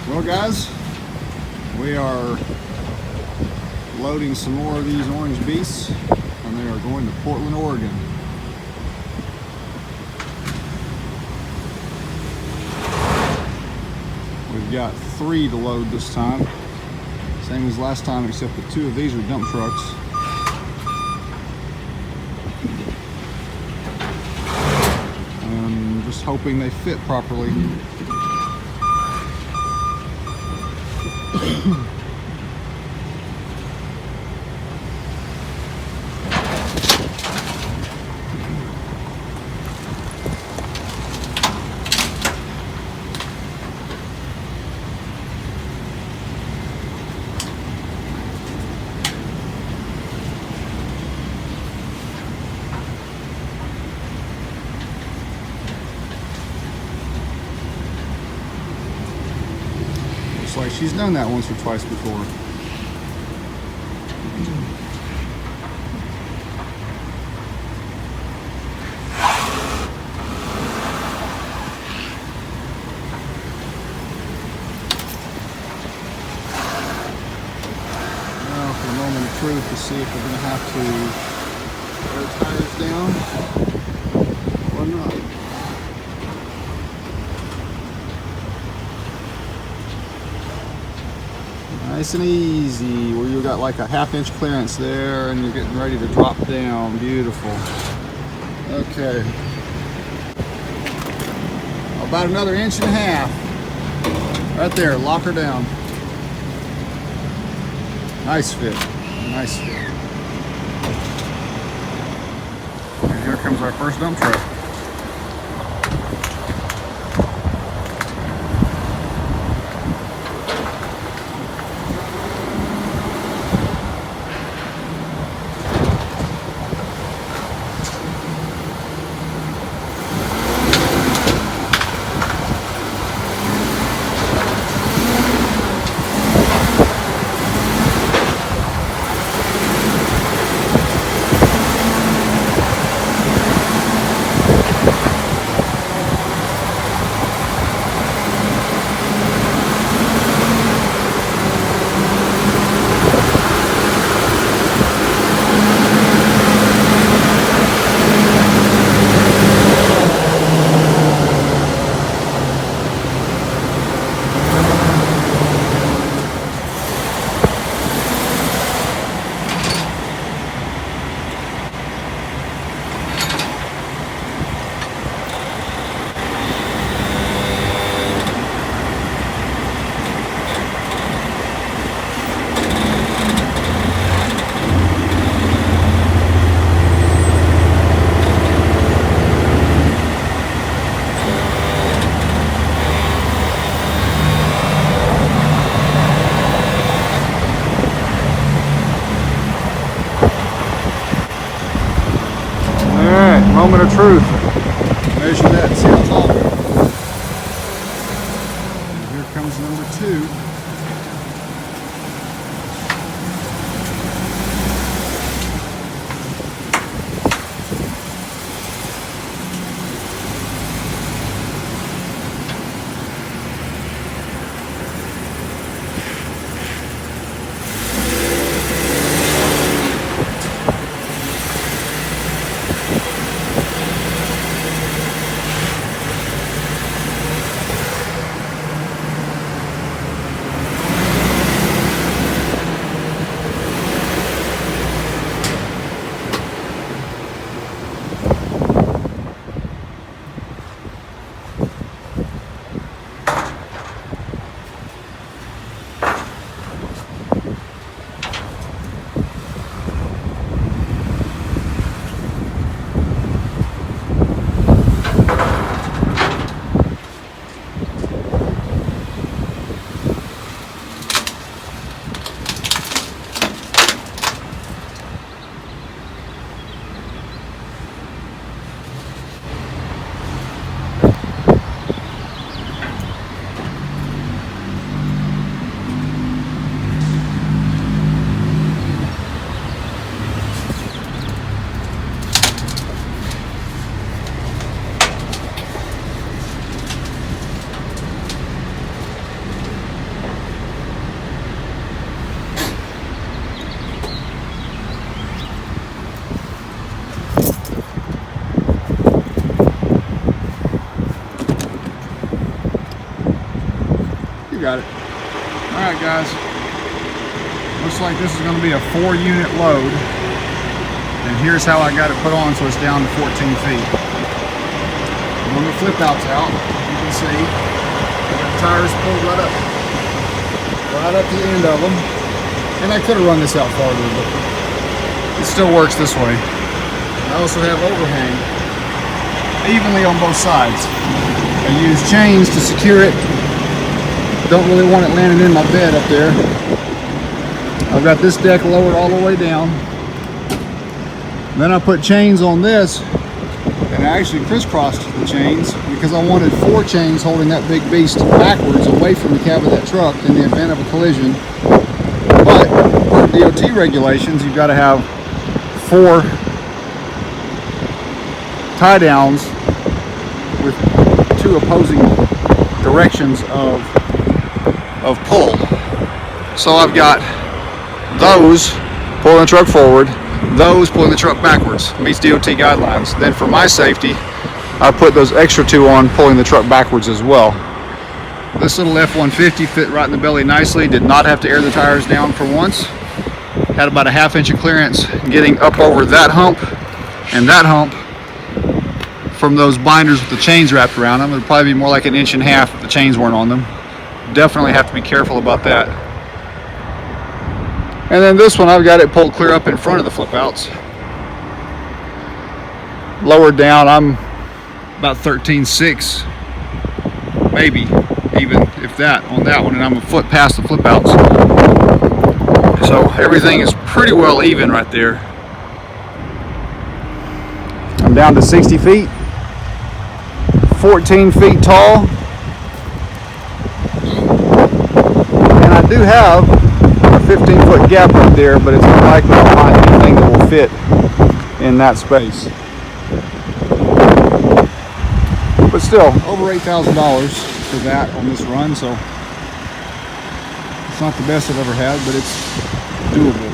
Well guys, we are loading some more of these orange beasts and they are going to Portland, Oregon. We've got 3 to load this time. Same as last time, except that 2 of these are dump trucks. I'm just hoping they fit properly. Looks like she's done that once or twice before. Now for the moment of truth to see if we're going to have to wear tires down or not. Nice and easy, where you got like a 1/2 inch clearance there and you're getting ready to drop down. Beautiful. Okay. About another 1.5 inches. Right there, lock her down. Nice fit. Nice fit. And here comes our first dump truck. Moment of truth. Measure that and see how tall. And here comes number 2. got it. All right, guys. Looks like this is going to be a 4-unit load. And here's how I got it put on so it's down to 14 feet. When the flip out's out, you can see I got the tires pulled right up to the end of them. And I could have run this out farther, but it still works this way. I also have overhang evenly on both sides. I use chains to secure it. Don't really want it landing in my bed up there. I've got this deck lowered all the way down. Then I put chains on this, and I actually crisscrossed the chains because I wanted 4 chains holding that big beast backwards away from the cab of that truck in the event of a collision. But per DOT regulations, you've got to have 4 tie downs with 2 opposing directions of pull. So I've got those pulling the truck forward, those pulling the truck backwards. Meets DOT guidelines. Then for my safety, I put those extra 2 on pulling the truck backwards as well. This little F-150 fit right in the belly nicely. Did not have to air the tires down for once. Had about a 1/2 inch of clearance getting up over that hump and that hump from those binders with the chains wrapped around them. It would probably be more like 1.5 inches if the chains weren't on them. Definitely have to be careful about that. And then this one, I've got it pulled clear up in front of the flip outs. Lowered down, I'm about 13.6, maybe even if that on that one, and I'm a foot past the flip outs. So everything is pretty well even right there. I'm down to 60 feet, 14 feet tall, and I do have a 15-foot gap right there, but it's unlikely to find anything that will fit in that space. But still, over $8,000 for that on this run, so it's not the best I've ever had, but it's doable.